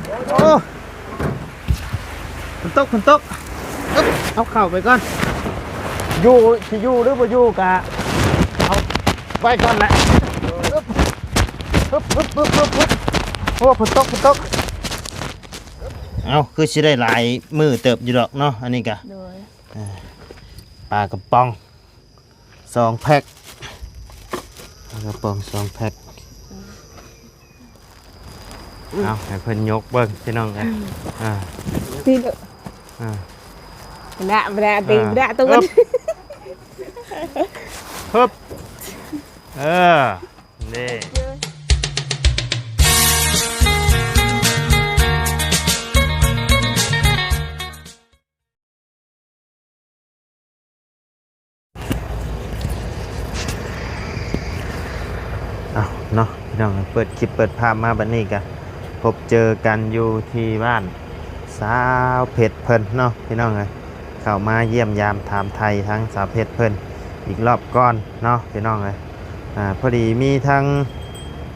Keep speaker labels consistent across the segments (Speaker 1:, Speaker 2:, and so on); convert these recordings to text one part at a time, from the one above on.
Speaker 1: โอ้ฝนตกอึ๊บเอาเข่าไปก่อนอยู่สิอยู่หรือบ่อยู่กะเอาไปก่อนแหละอึ๊บโอ้ฝนตกเอาคือสิได้หลายมือเติบอยู่ดอกเนาะอันนี้กะปลากระป๋อง2 แพ็คปลากระป๋อง2 แพ็คเอาให้เพิ่นยกเบิ่งพี่น้องกัน
Speaker 2: ตีนด่าตีนด่าตัวมัน
Speaker 1: ฮึบนี่เอาเนาะพี่น้องเปิดคลิปเปิดภาพมาบัดนี้กันพบเจอกันอยู่ที่บ้านสาวเพชรเพิ่นเนาะพี่น้องเลยเข้ามาเยี่ยมยามถามไทยทั้งสาวเพชรเพิ่นอีกรอบก่อนเนาะพี่น้องเลยพอดีมีทั้ง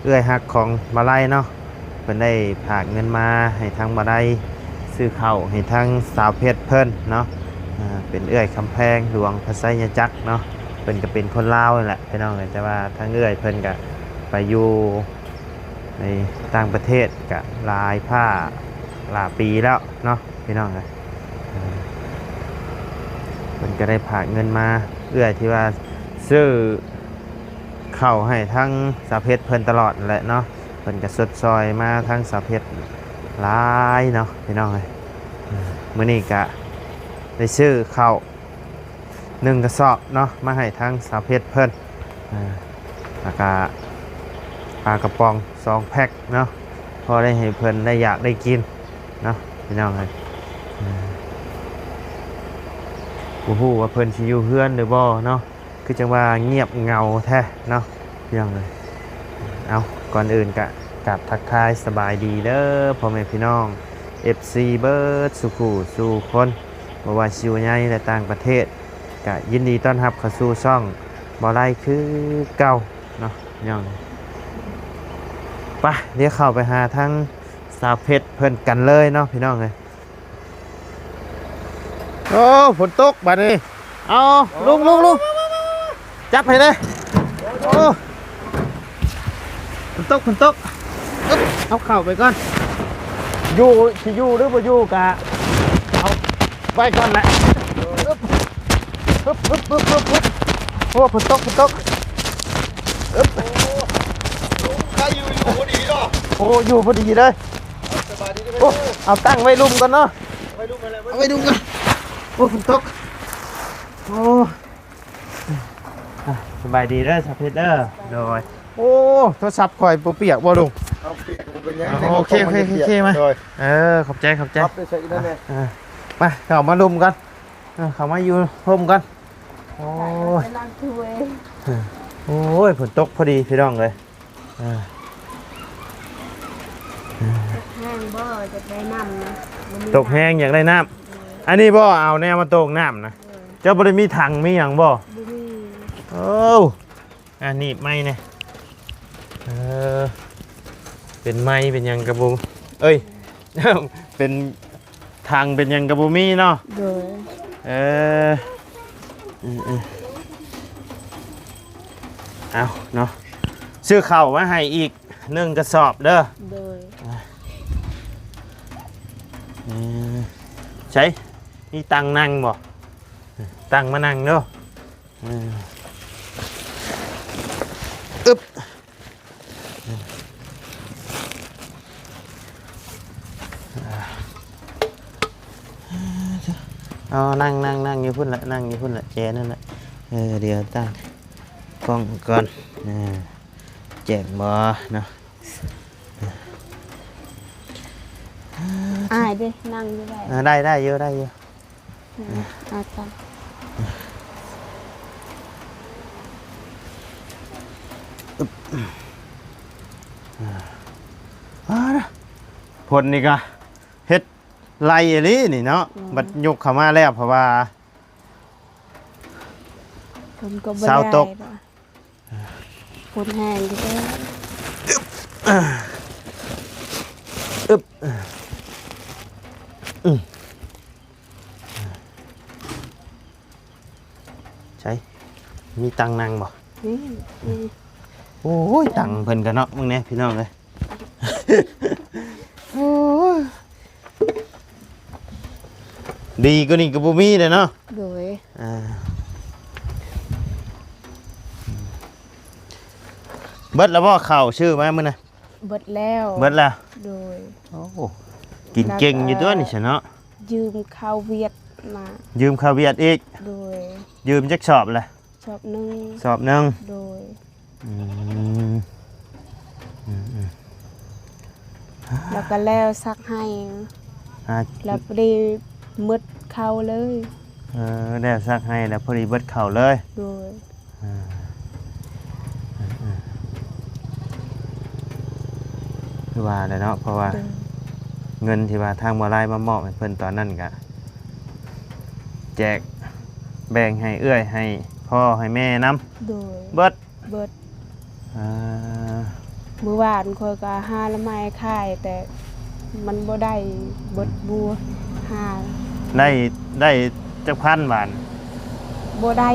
Speaker 1: เอื้อยฮักของมาลัยเนาะเพิ่นได้ฝากเงินมาให้ทั้งมาลัยซื้อข้าวให้ทั้งสาวเพชรเพิ่นเนาะเป็นเอื้อยคำแพงหลวงพระไสยจักรเนาะเพิ่นก็เป็นคนลาวนั่นแหละพี่น้องเลยแต่ว่าทั้งเอื้อยเพิ่นก็ไปอยู่ในต่างประเทศกับลายผ้าหลายปีแล้วเนาะพี่น้องเลยมันก็ได้ผ่าเงินมาเอื้อยที่ว่าซื้อเข้าให้ทั้งสาวเพชรเพิ่นตลอดแหละเนาะเพิ่นก็สดซอยมาทั้งสาวเพชรหลายเนาะพี่น้องเลยมื้อนี้ก็ได้ซื้อเข้า1 กระสอบเนาะมาให้ทั้งสาวเพชรเพิ่นแล้วก็ปลากระป๋อง2 แพ็คเนาะพอได้ให้เพิ่นได้อยากได้กินเนาะพี่น้องเลยโอ้โหว่าเพิ่นสิอยู่เฮือนหรือบ่เนาะคือจังว่าเงียบเงาแท้เนาะพี่น้องเลยเอาก่อนอื่นก็กราบทักทายสบายดีเด้อพ่อแม่พี่น้อง FC เบิร์ดสุขุสู่คนบ่ว่าสิอยู่ในและต่างประเทศก็ยินดีต้อนรับเข้าสู่ช่องบ่ไล่คือเก่าเนาะพี่น้องไปเดี๋ยวเข้าไปหาทั้งสาวเพชรเพิ่นกันเลยเนาะพี่น้องเลยโอ้ฝนตกบัดนี้เอาลุงจับให้เลยโอ้ฝนตกเอาเข่าไปก่อนอยู่สิอยู่หรือบ่อยู่กะเอาไปก่อนแหละโอ้ฝนตก
Speaker 3: ใครอยู่พอดีเนาะ
Speaker 1: โอ้อยู่พอดีเลยโอ้เอาตั้งไว้ลุ่มกันเนาะเอาไว้ลุ่มกันโอ้ฝนตกโอ้สบายดีเด้อสาวเพชรเด้อโดยโอ้โทรศัพท์ข่อยเปียกบ่ลุงโอเคมาขอบใจไปเข้ามาลุ่มกันเข้ามาอยู่ร่มกันโอ้ยฝนตกพอดีพี่น้องเลย
Speaker 2: แห้งบ่จะได้น้ำนะ
Speaker 1: ตกแห้งอยากได้น้ำอันนี้บ่เอาแนวมาตกน้ำนะเจ้าบ่ได้มีถังมีอย่างบ่โอ้อันนี้ไม่เนี่ยเป็นไม้เป็นยังกระบุมเอ้ย เป็นทางเป็นยังกระบุมีเนาะเอาเนาะซื้อข้าวมาให้อีก1 กระสอบเด้อใช่นี่ตังนั่งบ่ตังมานั่งเด้ออึ๊บนั่งอยู่พุ่นละแจนั่นแหละเดี๋ยวตั้งกล้องก่อนแจกบ่เนาะ
Speaker 2: ดินั่งอยู่
Speaker 1: ได้เยอะ
Speaker 2: จ้ะ
Speaker 1: ผลนี่ก็เฮ็ดไล่อะไรนี่เนาะบัดยกเข้ามาแล้วเพราะว่าเสาตก
Speaker 2: ฝนแห้งดิเด้อ
Speaker 1: ใช่มีตังนั่งบ่
Speaker 2: นี่นี่
Speaker 1: โอ้ยตังเพิ่นกันเนาะมึงเนี่ยพี่น้องเลย โอ้ยดีก็นี่ก็บ่มีเลยเนาะ
Speaker 2: โดย
Speaker 1: เบิดแล้วบ่เข้าชื่อมามื้อน่ะ
Speaker 2: เบิดแล้ว
Speaker 1: เบิดแล้ว
Speaker 2: โดย
Speaker 1: โอ้กินเก่งอยู่ตัวนี่ซะเนาะ
Speaker 2: ยืมข้าวเวียดมา
Speaker 1: ยืมข้าวเวียดอีก
Speaker 2: โดย
Speaker 1: ยืมจักสอบแหละ
Speaker 2: ชอบนึ่ง
Speaker 1: สอบหนึง
Speaker 2: โดย
Speaker 1: อืม
Speaker 2: แล้วก็แล้วซักให้
Speaker 1: อ่า
Speaker 2: แล้วพอดีมืดเข้าเลย
Speaker 1: ได้ซักให้แล้วพอดีเบิดเข้าเลย
Speaker 2: โดย
Speaker 1: คือว่าเลยเนาะเพราะว่า
Speaker 2: โดย
Speaker 1: เงินที่ว่าทางบ่ลายมามอบให้เพิ่นตอนนั้นก็แจกแบ่งให้เอื้อยให้พ่อให้แม่นำ
Speaker 2: โดย
Speaker 1: เบิด
Speaker 2: เบิด
Speaker 1: อ่า
Speaker 2: เมื่อวานคอยก็หาละไม้ค่าย แต่มันบ่ได้เบิดบัวหา
Speaker 1: ได้จักพันบาท
Speaker 2: บ่ได้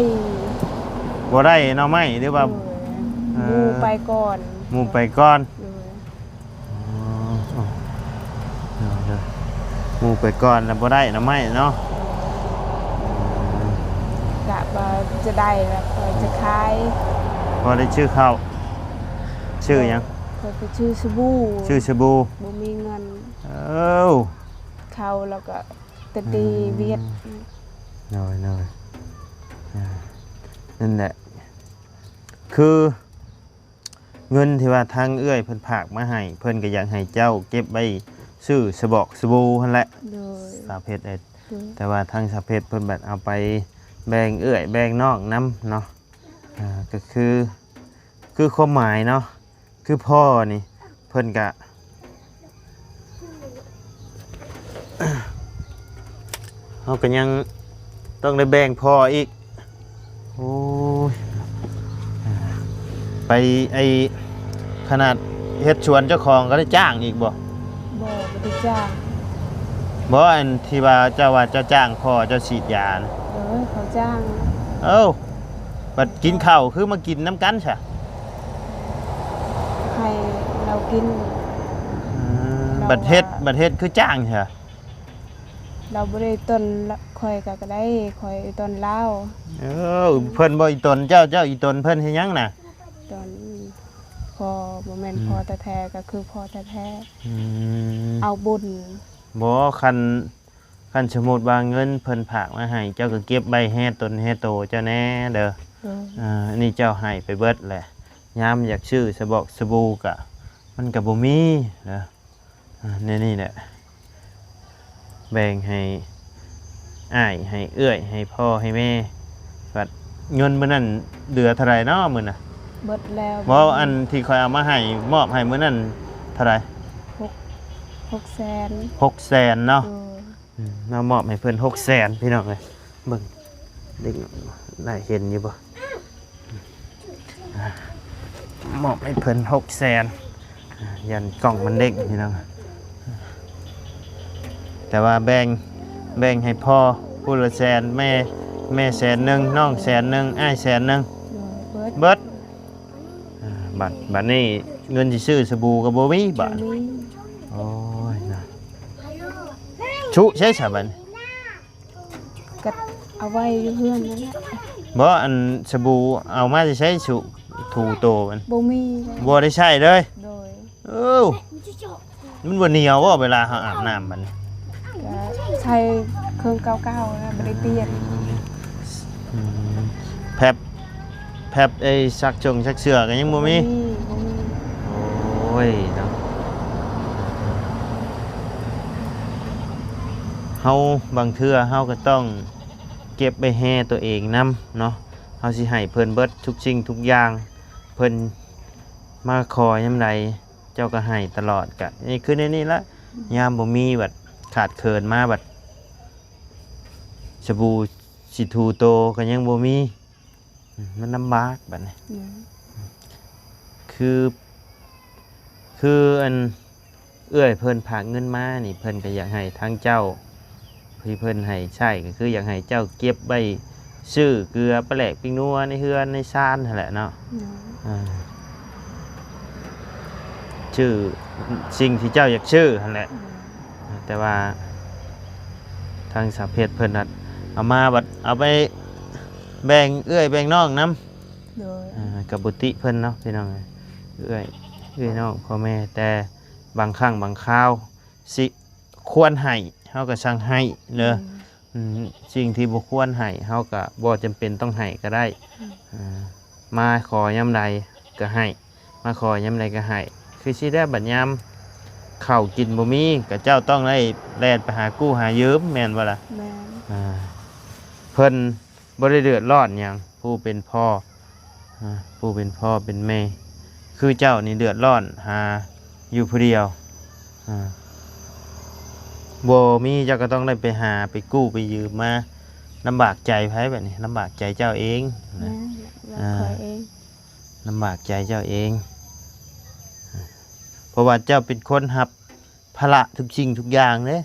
Speaker 1: บ่ได้เนาะไหมหรือว่า
Speaker 2: โดยหมูไปก่อน
Speaker 1: หมู่ไปก่อน
Speaker 2: โดย
Speaker 1: หมู่ไปก่อนแล้วบ่ได้เนาะไหมเนาะ
Speaker 2: กะว่าจะได้แล้วคอยจะขาย
Speaker 1: พอได้ชื่อเข้าชื่อหยัง
Speaker 2: คอยไปชื่อสบู่
Speaker 1: ชื่อชบู
Speaker 2: บ่มีเงิน
Speaker 1: เอ้า
Speaker 2: เข้าแล้วก็ตีเวียด
Speaker 1: น้อยนั่นแหละคือเงินที่ว่าทางเอื้อยเพิ่นผากมาให้เพิ่นก็อยากให้เจ้าเก็บไว้ซื้อสบอกสบู่หั่นแหละ
Speaker 2: โดย
Speaker 1: สาวเพชร
Speaker 2: โดย
Speaker 1: แต่ว่าทางสาวเพชรเพิ่นแบบเอาไปแบ่งเอื้อยแบ่งนอกน้ำเนาะก็คือความหมายเนาะคือพ่อนี่เพิ่นกะ เขาก็ยังต้องได้แบ่งพ่ออีกโอ้ยไปไอขนาดเฮ็ดชวนเจ้าของก็ได้จ้างอีกบ่
Speaker 2: บ่ได้จ้าง
Speaker 1: บ่อันที่ว่าเจ้าจ้างพ่อเจ้าฉีดยานะ
Speaker 2: เขาจ้าง
Speaker 1: เอ้าบัดกินข้าวคือมากินน้ำกันใช่
Speaker 2: ให้เรากิน
Speaker 1: บัดเฮ็ดคือจ้างใช่
Speaker 2: เราบ่ได้ต้นละคอยก็ได้คอยต้นลาว
Speaker 1: เออเพิ่นบ่อีตนเจ้าอีตนเพิ่นเฮ็ดหยังน่ะ
Speaker 2: ต้นพอบ่แม่นพอแท้ๆก็คือพอแท้
Speaker 1: อืม
Speaker 2: ๆเอาบุญ
Speaker 1: บ่คันสมมุติว่าเงินเพิ่นฝากมาให้เจ้าก็เก็บใบแฮ่ตนแฮ่โตเจ้าแน่เด้อ อันนี้เจ้าให้ไปเบิดแหละยามอยากชื่อสบอกสบู่กะมันกับบ่มีนะนี่แหละแบ่งให้อ้ายให้เอื้อยให้พ่อให้แม่บัดเงินมื้อนั้นเหลือเท่าไหร่เนาะมื้อน่ะ
Speaker 2: เบิดแล้ว
Speaker 1: บ่อันที่คอยเอามาให้มอบให้มื้อนั้นเท่าไหร่
Speaker 2: 600,000
Speaker 1: 600,000เนาะ
Speaker 2: เออ
Speaker 1: มามอบให้เพิ่น600,000พี่น้องเอ้ยเบิ่งเด็กได้เห็นอยู่บ่มอบให้เพิ่น600,000ยันกล่องมันเด็กพี่น้องแต่ว่าแบ่งให้พ่อผู้ละแสนแม่แสนหนึ่งน้องแสนหนึ่งอ้ายแสนหนึ่ง
Speaker 2: เบิด
Speaker 1: บัดนี้เงินที่ซื้อสบู่กับบ่มีบาท
Speaker 2: นี้
Speaker 1: โอ้ยนะชุใช่ซะบัดนี้
Speaker 2: ก็เอาไว้อยู่เฮือนนั่นแหละ
Speaker 1: บ่อันสบู่เอามาสิใช้ชุถูโตมัน
Speaker 2: บ่มีเลย
Speaker 1: บ่ได้ใช้เลย
Speaker 2: โดย
Speaker 1: เอ้ามันบ่เหนียวบ่เวลาเฮาอาบน้ำมัน
Speaker 2: ก็ใช้เครื่องเก่าๆนะบ่ได้เปลี่ยน
Speaker 1: แพบไอ้ชักเสื้อก็ยังบ่มี
Speaker 2: บ่มี
Speaker 1: โอ้ยเนาะเฮาบางเทื่อเฮาก็ต้องเก็บไปแห่ตัวเองนำเนาะเฮาสิให้เพิ่นเบิดทุกสิ่งทุกอย่างเพิ่นมาขอยามใดเจ้าก็ให้ตลอดกะนี่คือในนี้ละยามบ่มีบัดขาดเขินมาบัดสบู่สิถูโตก็ยังบ่มีมันลำบากบัดนี้ คืออันเอื้อยเพิ่นผากเงินมานี่เพิ่นก็อยากให้ทั้งเจ้า พี่เพิ่นให้ใช่ก็คืออยากให้เจ้าเก็บไว้ซื้อเกลือปลาแหลกปิ้งนัวในเฮือนในซานนั่นแหละเนาะ
Speaker 2: โดย
Speaker 1: อ่าชื่อสิ่งที่เจ้าอยากชื่อนั่นแหละแต่ว่าทางสาวเพชรเพิ่นน่ะเอามาบัดเอาไปแบ่งเอื้อยแบ่งน้องนำ
Speaker 2: โดย
Speaker 1: กับบุติเพิ่นเนาะพี่น้องเอื้อยน้องพ่อแม่แต่บางครั้งบางคราวสิควรให้เฮาก็สั่งให้เด้อสิ่งที่บ่ควรให้เฮาก็บ่จำเป็นต้องให้ก็ได้มาขอยามใดก็ให้มาขอยามใดก็ให้คือสิได้บัดยามข้าวกินบ่มีก็เจ้าต้องได้แล่นไปหากู้หายืมแม่นบ่ล่ะ
Speaker 2: แม่น
Speaker 1: เพิ่นบ่ได้เดือดร้อนหยังผู้เป็นพ่อผู้เป็นพ่อเป็นแม่คือเจ้านี่เดือดร้อนหาอยู่ผู้เดียวบ่มีเจ้าก็ต้องได้ไปหาไปกู้ไปยืมมาลำบากใจไผแบบนี้ลำบากใจเจ้าเอง
Speaker 2: แม่
Speaker 1: นะ
Speaker 2: นเราคอยเอง
Speaker 1: ลำบากใจเจ้าเองเพราะว่าเจ้าเป็นคนรับภาระทุกสิ่งทุกอย่างเลย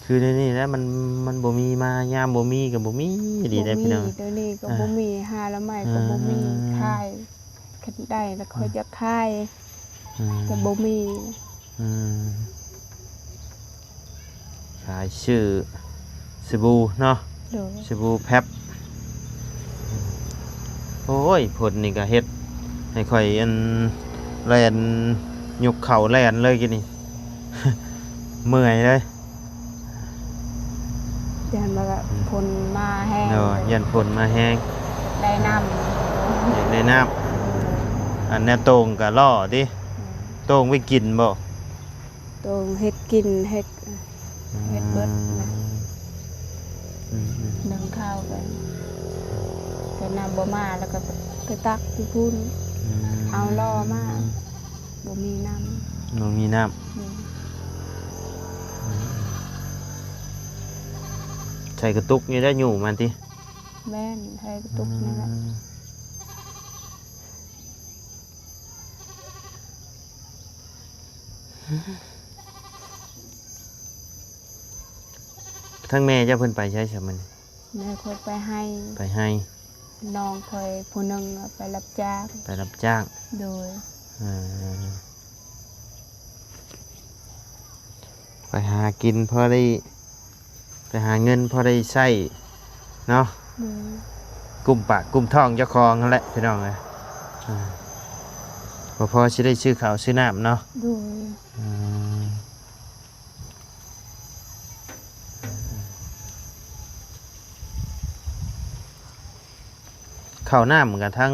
Speaker 1: คือในนี่แล้วมันบ่มีมายามบ่มีกับบ่มีดีได้พี่น้อง
Speaker 2: เดี๋ยวนี้ก็บ่มีหาละไม้ก็บ่มีขายคันได้แล้วคอยจะขายก็บ่มี
Speaker 1: ขายชื่อสบู่เนาะ
Speaker 2: โดย
Speaker 1: สบู่แพ็บโอ้ยผลนี่ก็เฮ็ดให้ข่อยอันแล่นยกเข่าแล่นเลยกินนี่ เมื่อยเลย
Speaker 2: ยันมาก็ผลมาแห้ง
Speaker 1: เนาะยันผลมาแห้ง
Speaker 2: ได้น้
Speaker 1: อยากได้น้ำอันเนี้ยโต่งก็ล่อติโต่งไว้กินบ่
Speaker 2: ำตัวเฮ็ดกินเฮ็ดเบิดนะ นึ่งข้าวกันแต่น้ำบ่มาแล้วก็ไปตักที่พุ่นเอาล่อมาบ่มีน้ำ
Speaker 1: บ่มีน้ำ
Speaker 2: นี่
Speaker 1: ใส่กระตุกนี่ได้อยู่มันติ
Speaker 2: แม่นให้กระตุกนี่แหละ
Speaker 1: ทั้งแม่เจ้าเพิ่นไปใช้สมัน
Speaker 2: แม่คอยไปให้
Speaker 1: ไปให้
Speaker 2: น้องคอยผู้หนึงเอาไปรับจ้าง
Speaker 1: ไปรับจ้าง
Speaker 2: โดย
Speaker 1: ไปหากินพอได้ไปหาเงินพอได้ใช้เนาะ
Speaker 2: โดย
Speaker 1: กลุ่มปากกลุ่มท้องเจ้าของนั่นแหละพี่น้องเลยพอสิได้ซื้อข้าวซื้อน้ำเนาะ
Speaker 2: โดย
Speaker 1: ข้าวน้ำกับทั้ง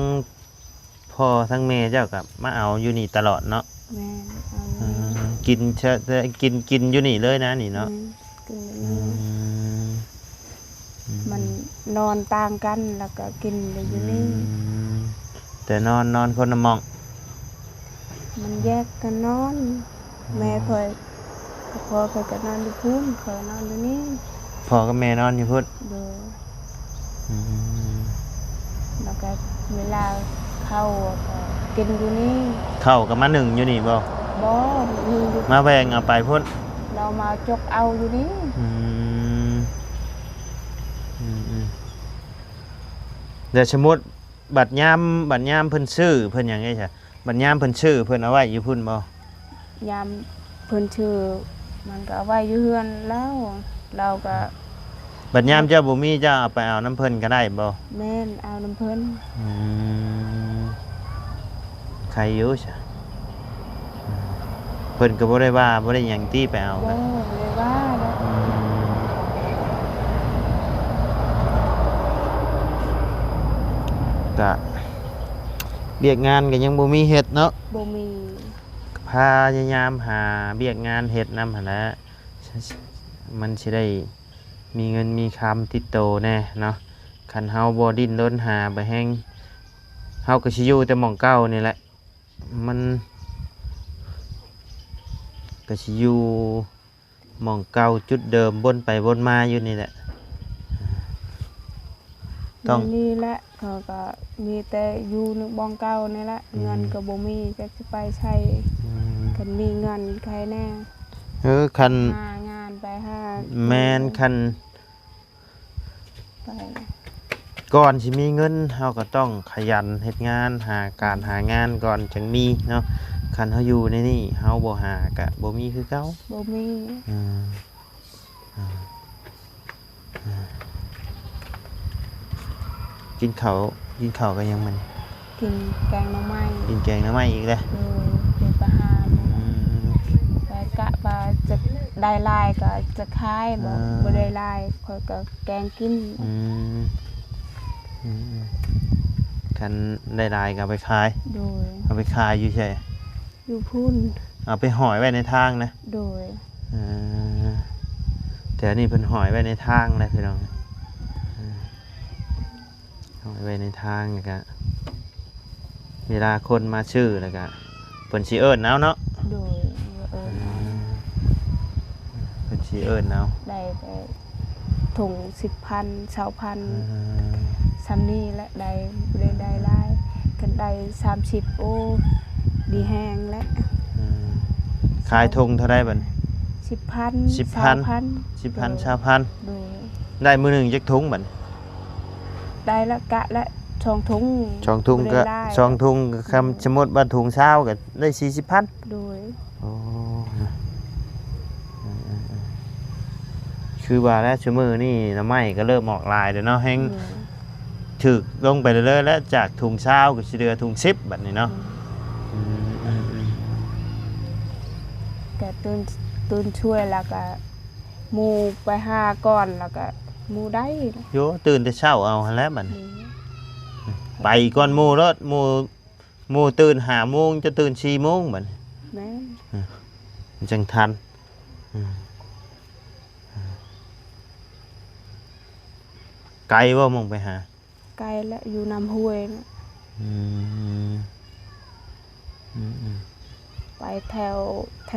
Speaker 1: พ่อทั้งแม่เจ้ากับมาเอาอยู่นี่ตลอดเนาะ
Speaker 2: แม่นเอา
Speaker 1: กินกินอยู่นี่เลยนะนี่เนาะ
Speaker 2: กินมันนอนต่างกันแล้วก็กินเลยอยู่นี่
Speaker 1: แต่นอนคนละหมอง
Speaker 2: มันแยกกันนอน แม่คอยพ่อคอยก็นอนอยู่พุ่นคอยนอนอยู่นี่
Speaker 1: พ่อกับแม่นอนอยู่พุ่น
Speaker 2: โดยแล้วก็เวลาเข้าก็กินอยู่นี่
Speaker 1: เข้ากับมาหนึ่งอยู่นี่บ่
Speaker 2: บ่มีอยู่
Speaker 1: มาแบ่งเอาไปพุ่น
Speaker 2: เรามาจกเอาอยู่นี่
Speaker 1: เดี๋ยวสมมุติบัตรยามเพิ่นซื้อเพิ่นหยังไงจ้ะบัตรยามเพิ่นซื้อเพิ่นเอาไว้อยู่พุ่นบ่
Speaker 2: ยามเพิ่นชื่อมันก็เอาไว้อยู่เฮือนแล้วเราก็
Speaker 1: บัตรยามเจ้าบ่มีเจ้าเอาไปเอาน้ำเพิ่นก็ได้บ่
Speaker 2: แม่นเอาน้ำเพิ่น
Speaker 1: ใครอยู่จ้ะเพิ่นก็บ่ได้ว่าบ่ได้หยังตี้ไปเอา
Speaker 2: บ่
Speaker 1: กัน
Speaker 2: เลยว่าแล้ว
Speaker 1: ก็เบียกงานก็ยังบ่มีเฮ็ดเนาะ
Speaker 2: บ่มี
Speaker 1: พยายามหาเบียกงานเฮ็ดนำหั่นแหละมันสิได้มีเงินมีคำติดโตแน่เนาะคันเฮาบ่ดิ้นรนหาไปแฮงเฮาก็สิอยู่แต่หม่องเก่านี่แหละมันก็สิอยู่หม่องเก่าจุดเดิมวนไปวนมาอยู่นี่แหละ ต้อง
Speaker 2: นี่แหละเขาก็มีแต่อยู่ในบ้องเก่านี่แหละเงินก็บ่มีจะสิไปใช้คันมีเงินใครแน่
Speaker 1: คัน
Speaker 2: หางานไปหา
Speaker 1: แม่นคัน
Speaker 2: ไป
Speaker 1: ก่อนสิมีเงินเฮาก็ต้องขยันเฮ็ดงานหางานก่อนจึงมีเนาะคันเฮาอยู่ในนี่เฮาบ่หาก็บ่มีคือเก่า
Speaker 2: บ่มี
Speaker 1: อืมกินข้าวก็ยังมัน
Speaker 2: กินแกงหน่อไม้
Speaker 1: กินแกงหน้ำไม้อีกแล้ว
Speaker 2: เป็นประหาร
Speaker 1: อืม
Speaker 2: ไปกะว่าจะได้ลายก็จะขายบ่บ่ได้ลายข้อยก็แกงกิน
Speaker 1: อืมคันได้ลายก็เอาไปขาย
Speaker 2: โดย
Speaker 1: เอาไปขายอยู่ใช่
Speaker 2: อยู่พุ่น
Speaker 1: เอาไปหอยไว้ในทางนะ
Speaker 2: โดย
Speaker 1: แต่อันนี่เพิ่นหอยไว้ในทางนะพี่น้องหอยไว้ในทางแล้วก็เวลาคนมาชื่อแล้วก็เพิ่นสิเอิ้นเอาเนาะ
Speaker 2: โดย
Speaker 1: เพิ่นสิเอิ้นเอา
Speaker 2: ได้แต่ถุง10,000 20,000ซ้ำนี้แหละได้บ่ได้หลายกันได้30โอ้ดีแฮงแล้ว
Speaker 1: ขายทงเท่าไรบัด
Speaker 2: 10,000
Speaker 1: 10,000 10,000 20,000
Speaker 2: โดย
Speaker 1: ได้มื้อหนึงจักถุงบัด
Speaker 2: ได้ละกะละ2ถุง
Speaker 1: ช่องทุงก็
Speaker 2: บ่ได้หลาย
Speaker 1: ช่องทุงก็คำสมมุติว่าถุงเช้าก็ได้ 40,000
Speaker 2: โดย
Speaker 1: โอ้คือว่าแล้วชั่วมือนี่น้ำไม้ก็เริ่มออกลายเดี๋ยวเนาะแห้งถึกลงไปเรื่อยๆแล้วจากถุงเช้าก็สิเดือถุง10แบบนี้เนาะ
Speaker 2: ก็ตื่นช่วยแล้วก็หมู่ไปหาก่อนแล้วก็หมู่ได้นะ
Speaker 1: โยตื่นแต่เช้าเอาหั่นแหล้วบัดนี้ไปก่อนหมู่รถหมู่ตื่น5 โมงจะตื่น4 โมงบัดนี้
Speaker 2: แม่น
Speaker 1: มันจังทันไกลบ่มองไปหา
Speaker 2: ไกลแล้วอยู่น้ำห้วยนะ
Speaker 1: อืม
Speaker 2: ไปแถ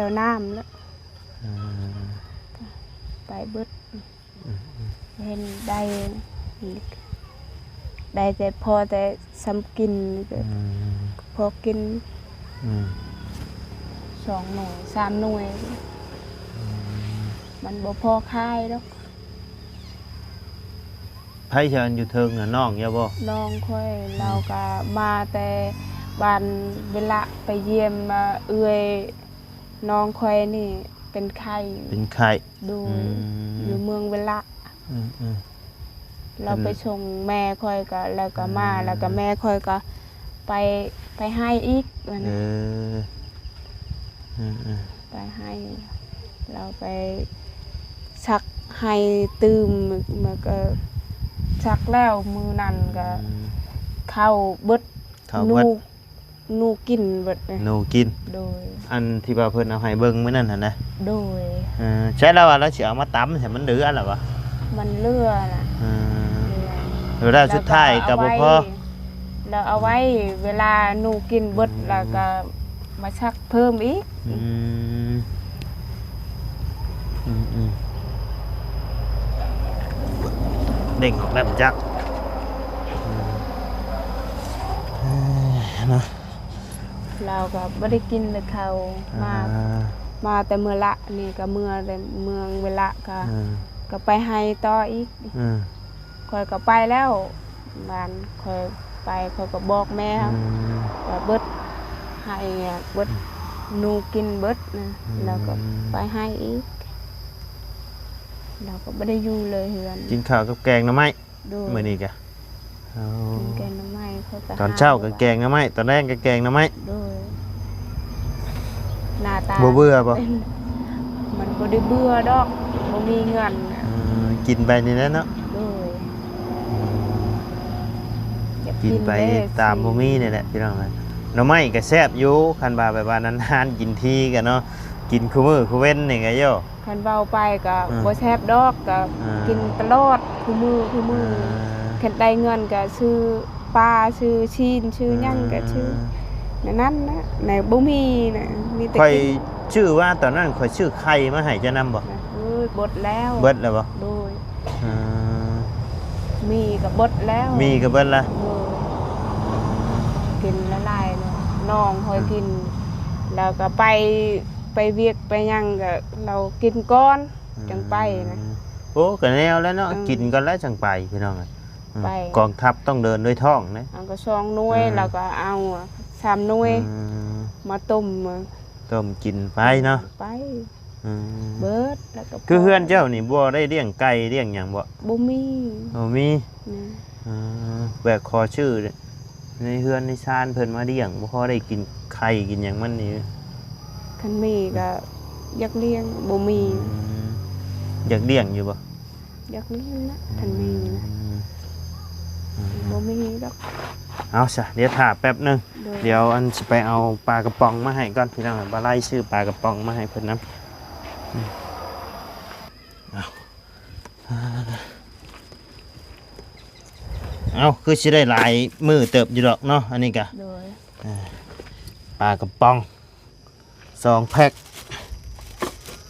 Speaker 2: วน้ำแล้วไปเบิดเห็นได้แต่พอแต่ซ้ำกินก็พอกิน2 หน่วย3 หน่วย มันบ่พอคายดอก
Speaker 1: ไผเชิญอยู่เทิงน่ะน้องอย่าบ่
Speaker 2: น้องค่อยเราก็มาแต่บ้านเวลาไปเยี่ยมมาเอื้อยน้องค่อยนี่เป็นไข้
Speaker 1: เป็นไข้
Speaker 2: ดูอยู่เมืองเวลา เราไปส่งแม่ค่อยก็แล้วก็มาแล้วก็แม่ค่อยก็ไปให้อีกว่านะไปให้เราไปชักให้ตื่มมันก็ชักแล้วมือนั่นก็เข้าเบิด
Speaker 1: ข้าวเบิด
Speaker 2: นูกินเบิดเลย
Speaker 1: หนูกิน
Speaker 2: โดย
Speaker 1: อันที่ว่าเพิ่นเอาให้เบิ่งมื้อนั้นหั่นนะ
Speaker 2: โดย
Speaker 1: ใช่แล้วว่าเราสิเอามาตำให้มันดื้ออันล่ะวะ
Speaker 2: มันเลื่อน่ะ
Speaker 1: เวลาสุดท้ายก็บ่พอ
Speaker 2: เราเอาไว้เวลานูกินเบิดแล้วก็มาชักเพิ่มอีก
Speaker 1: เด้งออกแล้วจักนะ
Speaker 2: เราก็ไม่ได้กินเลยเขามาแต่เมื่อละนี่ก็เมื่อแต่เมืองเวลาก็ไปให้ต่ออีกคอยก็ไปแล้วบ้านคอยไปคอยก็บอกแม่ว่าเบิดให้เบิดนูกินเบิดนะแล้วก็ไปให้อีกเราก็ไม่ได้อยู่เลยเฮือน
Speaker 1: กินข้าวกับแกงหน่อไม้
Speaker 2: ดู
Speaker 1: มื้อนี้กะ
Speaker 2: กินแกงหน่อไม้เขาก็
Speaker 1: ตอนเช้าก็แกงหน่อไม้ตอนแรกก็แกงหน่อไม้
Speaker 2: ด้วยหน้าตา
Speaker 1: บ่เบื่อบ่
Speaker 2: มันบ่ได้เบื่อดอกบ่มีเงินน่ะ
Speaker 1: กินไปนี่แหละเนาะ
Speaker 2: ด้วยอยา
Speaker 1: กินไป
Speaker 2: เด้อ
Speaker 1: ตามบ่มีนี่แหละพี่น้องเอ้ยหน่อไม้ก็แซ่บอยู่คันว่าแบบว่านานๆกินทีก็เนาะกินคู่มื้อคู่เว้นนี่ก็โย
Speaker 2: คันเว้าไปก็บ่แซ่บดอกก็กินตลอดคู่มือคันได้เงินก็ซื้อปลาซื้อชีนซื้อหยังก็ซื้อนั้นนะไหนบ่มีน่ะมีแต่
Speaker 1: ค่อย
Speaker 2: กิน
Speaker 1: ชื่อว่าตอนนั้นค่อยชื่อไข่มาให้จะนำบ่
Speaker 2: เอ้ยบดแล้ว
Speaker 1: เบิดแล้วบ่
Speaker 2: โดย
Speaker 1: อ่า
Speaker 2: มีก็บดแล้ว
Speaker 1: มีก็เบิดละ
Speaker 2: โดยกินละลายเนาะน้องคอยกิน แล้วก็ไปเวียกไปหยังก็เรากินก้อนจังไปนะ
Speaker 1: โอ้ก็แนวแล้วเนาะ
Speaker 2: อืม
Speaker 1: กินก่อนแล้วจังไปพี่น้องอะ
Speaker 2: ไป
Speaker 1: กองทัพต้องเดินด้วยท้องนะ
Speaker 2: เอาก็ซองหน่วยแล้วก็เอา3หน่วย
Speaker 1: อืม
Speaker 2: มาต้ม
Speaker 1: ต้มกินไปเนาะ
Speaker 2: ไป
Speaker 1: อืม
Speaker 2: เบิดแล้วก็
Speaker 1: คือเฮือนเจ้านี่บ่ได้เลี้ยงไก่เลี้ยงหยังบ่
Speaker 2: บ่มี
Speaker 1: บ่มี
Speaker 2: นะ
Speaker 1: แบกคอชื่อในเฮือนในชานเพิ่นมาเลี้ยงบ่พอได้กินไข่กินหยังมันนี่
Speaker 2: คันมีก็อยากเลี้ยงบ่มี
Speaker 1: อยากเลี้ยงอยู่บ่
Speaker 2: อยากเลี้ยงนะคันมีนะบ่มีดอก
Speaker 1: เอาซะเดี๋ยวถ่าแป๊บหนึง
Speaker 2: โดย
Speaker 1: เดี๋ยวอันสิไปเอาปลากระป๋องมาให้ก่อนพี่น้องบ่ไล่ชื่อปลากระป๋องมาให้เพิ่นนำเอาคือสิได้หลายมื้อเติบอยู่ดอกเนาะอันนี้ก็
Speaker 2: โดย
Speaker 1: ปลากระป๋อง2แพ็ค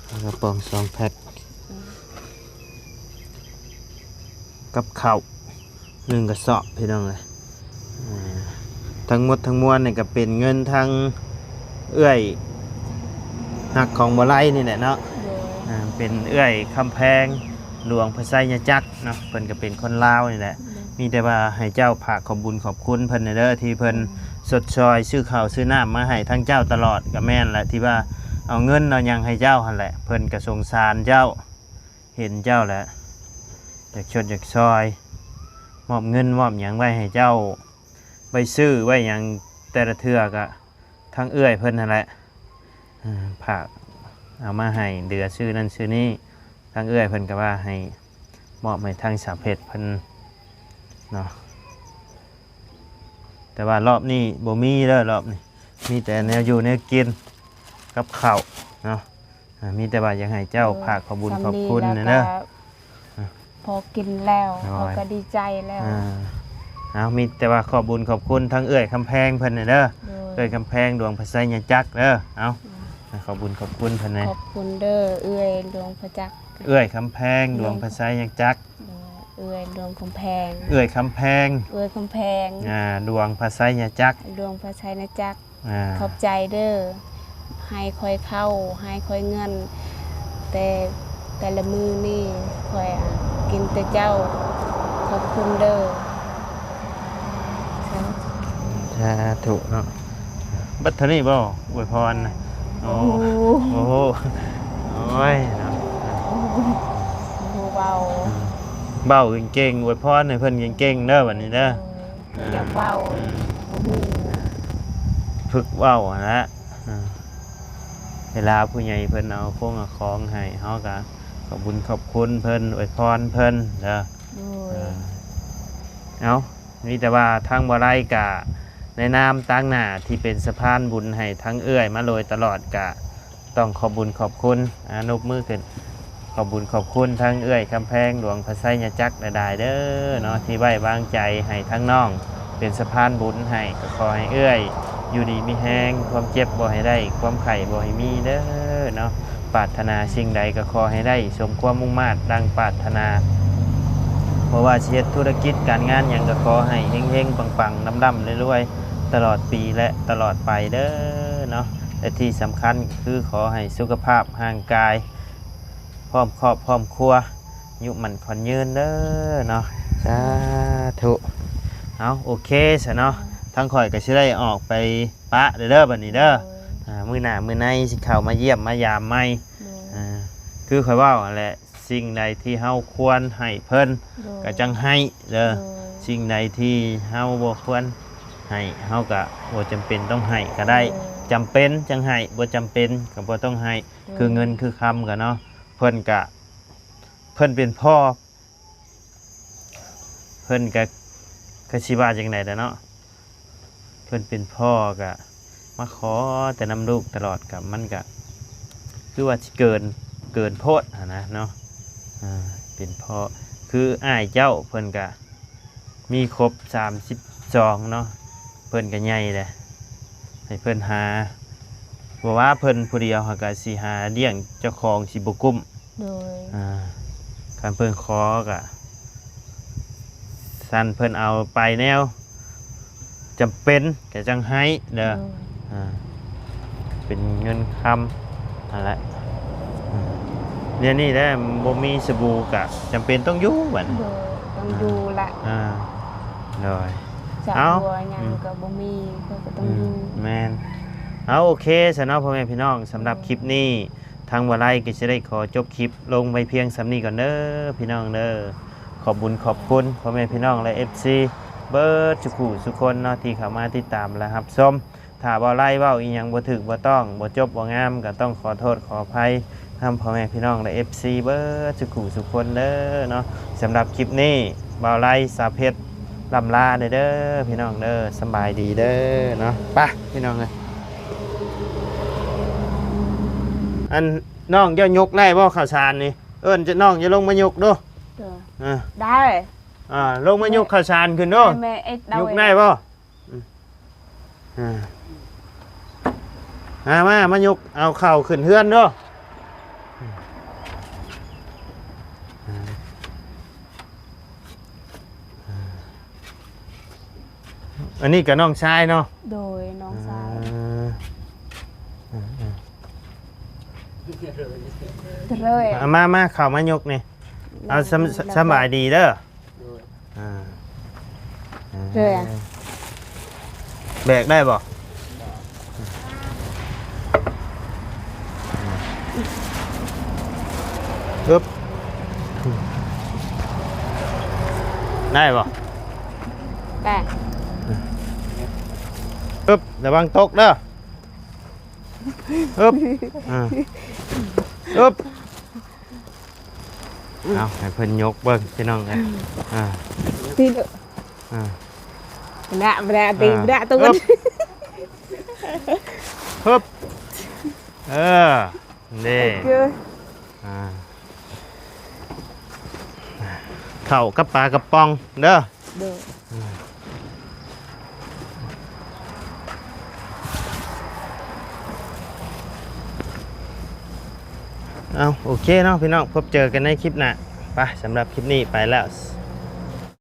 Speaker 1: ปลากระป๋อง2แพ็คกับข้าว1กระสอบพี่น้องเอ้ยทั้งหมดทั้งมวลนี่ก็เป็นเงินทางเอื้อยหักของบ่ไล่นี่แหละเนาะ
Speaker 2: โดย
Speaker 1: เป็นเอื้อยคำแพงหลวงพระไสยจักรเนาะเพิ่นก็เป็นคนลาวนี่แหละมีแต่ว่าให้เจ้าฝากขอบบุญขอบคุณเพิ่นเด้อที่เพิ่นสดซอยซื้อข้าวซื้อน้ำมาให้ทั้งเจ้าตลอดก็แม่นแหละที่ว่าเอาเงินเอาหยังให้เจ้าหั่นแหละเพิ่นก็สงสารเจ้าเห็นเจ้าแหละอยากชดอยากซอยมอบเงินมอบหยังไว้ให้เจ้าไปซื้อไว้หยังแต่ละเทื่อก็ทั้งเอื้อยเพิ่นนั่นแหละฝากเอามาให้เดือซื้อนั่นซื้อนี่ทั้งเอื้อยเพิ่นก็ว่าให้มอบให้ทางสาวเพชรเพิ่นเนาะแต่ว่ารอบนี้บ่มีเด้อรอบนี้มีแต่แนวอยู่แนวกินกับข้าวเนาะมีแต่ว่าอยากให้เจ้าฝากขอบคุญขอบคุณ
Speaker 2: สำ
Speaker 1: นะ
Speaker 2: ลี
Speaker 1: เด้อ
Speaker 2: แล้วก็พอกินแล้ว
Speaker 1: โอ้ย
Speaker 2: เขาก็ดีใจแล้ว
Speaker 1: เอามีแต่ว่าขอบคุญขอบคุณทั้งเอื้อยคำแพงเพิ่นน่ะเด้อ
Speaker 2: โด
Speaker 1: เอื้อย ยคำแพงดวงพระไสยจักรเด้อเอาขอบคุญขอบคุณเพิ่นนะ
Speaker 2: ขอบคุณเด้อเอื้อยดวงพระจักร
Speaker 1: เอื้อยคำแพงดวงพระไสยจักร
Speaker 2: เอื้อยดวงคำแพง
Speaker 1: เอื้อยคำแพง
Speaker 2: เอื้อยคำแพง
Speaker 1: ดวงพระไสยจักร
Speaker 2: ดวงพระชัยนะจักร
Speaker 1: อ่า
Speaker 2: ขอบใจเด้อให้คอยเข้าให้คอยเงิน แต่ละมือนี่คอยกินแต่เจ้าขอบคุณเด้อ
Speaker 1: ถ้าถูกเนาะบัตรนี่บ่อวยพรนะโอ้
Speaker 2: โอ้
Speaker 1: โหโอ้ยเนาะ
Speaker 2: โหเบา
Speaker 1: เบ้าเก่งๆอวยพรให้เพิ่นเก่งๆเด้อบัดนี้เด้อ
Speaker 2: อย่าเบา
Speaker 1: ฝึกเว้าหั่นละเวลาผู้ใหญ่เพิ่นเอาพวกเอาของให้เฮาก็ขอบคุญขอบคุณเพิ่นอวยพรเพิ่นเด้อ
Speaker 2: โดย
Speaker 1: เอามีแต่ว่าทางบ่ไรกะในนามตั้งหน้าที่เป็นสะพานบุญให้ทั้งเอื้อยมาโดยตลอดกะต้องขอบบุญขอบคุณนบมือขึ้นขอบบุญขอบคุณทั้งเอื้อยคำแพงหลวงพระไสยจักรได้เด้อเนาะที่ไว้วางใจให้ทั้งน้องเป็นสะพานบุญให้ก็ขอให้เอื้อยอยู่ดีมีแห้งความเจ็บบ่ให้ได้ความไข่บ่ให้มีเด้อเนาะปรารถนาสิ่งใดก็ขอให้ได้สมความมุ่งมา่ดังปรารถนาเพราะว่าเชียธุรกิจการงานอย่างก็ขอให้เฮงๆปังๆดำๆรวยๆตลอดปีและตลอดไปเด้อเนาะและที่สำคัญคือขอให้สุขภาพร่างกายพร้อมครอบพร้อมครัวอายุมันขอนยืนเด้อเนาะสาธุเอาโอเคซะเนาะทั้งข่อยก็สิได้ออกไปปะเด้อบัดนี้เด้อมื้อหน้ามื้อในสิเข้ามาเยี่ยมมายามใหม่คือข่อยเว้าหั่นแหละสิ่งใดที่เฮาควรให้เพิ่นก็จังให้เด้อสิ่งใดที่เฮาบ่ควรให้เฮาก็บ่จำเป็นต้องให้ก็ได้จำเป็นจังให้บ่จำเป็นก็บ่ต้องให้คือเงินคือคำก็เนาะเพิ่นเป็นพ่อเพิ่นก็สิว่าจังได๋เนาะเพิ่นเป็นพ่อก็มาขอแต่นำลูกตลอดกับมันก็คือว่าสิเกินโพดนะเนาะเป็นพ่อคืออ้ายเจ้าเพิ่นก็มีครบ32เนาะเพิ่นก็ใหญ่แหละให้เพิ่นหาบ่ว่าเพิ่นผู้เดียวหาก็สิหาเลี้ยงเจ้าของสิบ่กุ้ม
Speaker 2: โดย
Speaker 1: การเพิ่นขอก็ สั้นเพิ่นเอาไปแนวจำเป็นก็จังให้เด้ออ่าเป็นเงินคำนั่นแหละเดี๋ยวนี้ได้บ่มีสบู่ก็จำเป็นต้องอยู่บัด
Speaker 2: โดยต้องอยู่ละ
Speaker 1: โดย
Speaker 2: จาก
Speaker 1: เอ้า
Speaker 2: บัวหยังก็บ่มีก็ต้องอยู่
Speaker 1: แมนเอาโอเคสำหรับพ่อแม่พี่น้องสำหรับคลิปนี้ทางวาไลก็จะได้ขอจบคลิปลงไปเพียงสำนี้ก่อนเด้อพี่น้องเด้อขอบบุญขอบคุณพ่อแม่พี่น้องและ FC เบิร์ดสุขุสุคนเนาะที่เข้ามาติดตามและรับชมถ้าบ่ไล่เว้าอีหยังบ่ถึกบ่ต้องบ่จบบ่งามก็ต้องขอโทษขออภัยทำพ่อแม่พี่น้องและ FC เบิร์ดสุขุสุคนเด้อเนาะสำหรับคลิปนี้บ่าวไล่สาเพชรลำลาเด้อพี่น้องเด้อสำบายดีเด้อเนาะไปพี่น้องเลยอันน้องจะยกได้บ่ข่าวสารนี่เอิ้นจะน้องจะลงมายกดู
Speaker 2: เด้อ
Speaker 1: อ่า
Speaker 2: ได้
Speaker 1: ลงมายกข่าวสารขึ้นดู
Speaker 2: แม่ไอ้เดาย
Speaker 1: กได้บ่มายกเอาเข่าขึ้นเฮือนดูอันนี้กับน้องชายเนาะ
Speaker 2: โดยน้องชายเลย
Speaker 1: มาเข่ามายกนี่เอาสบายดีเด้อ
Speaker 2: เลย
Speaker 1: แบกได้บ่ปึ๊บได้บ่
Speaker 2: แต่
Speaker 1: ปึ๊บระวังตกเด้อปึ๊บปึ๊บเอาให้เพิ่นยกเบิ่งพี่น้องกัน
Speaker 2: ตีเด้อบ่ตีบ่ตัว
Speaker 1: ปึ๊บนี่เข่ากับปลากระป๋องเด้อเอาโอเคเนาะพี่น้องพบเจอกันในคลิปหน้าไปสำหรับคลิปนี้ไปแล้ว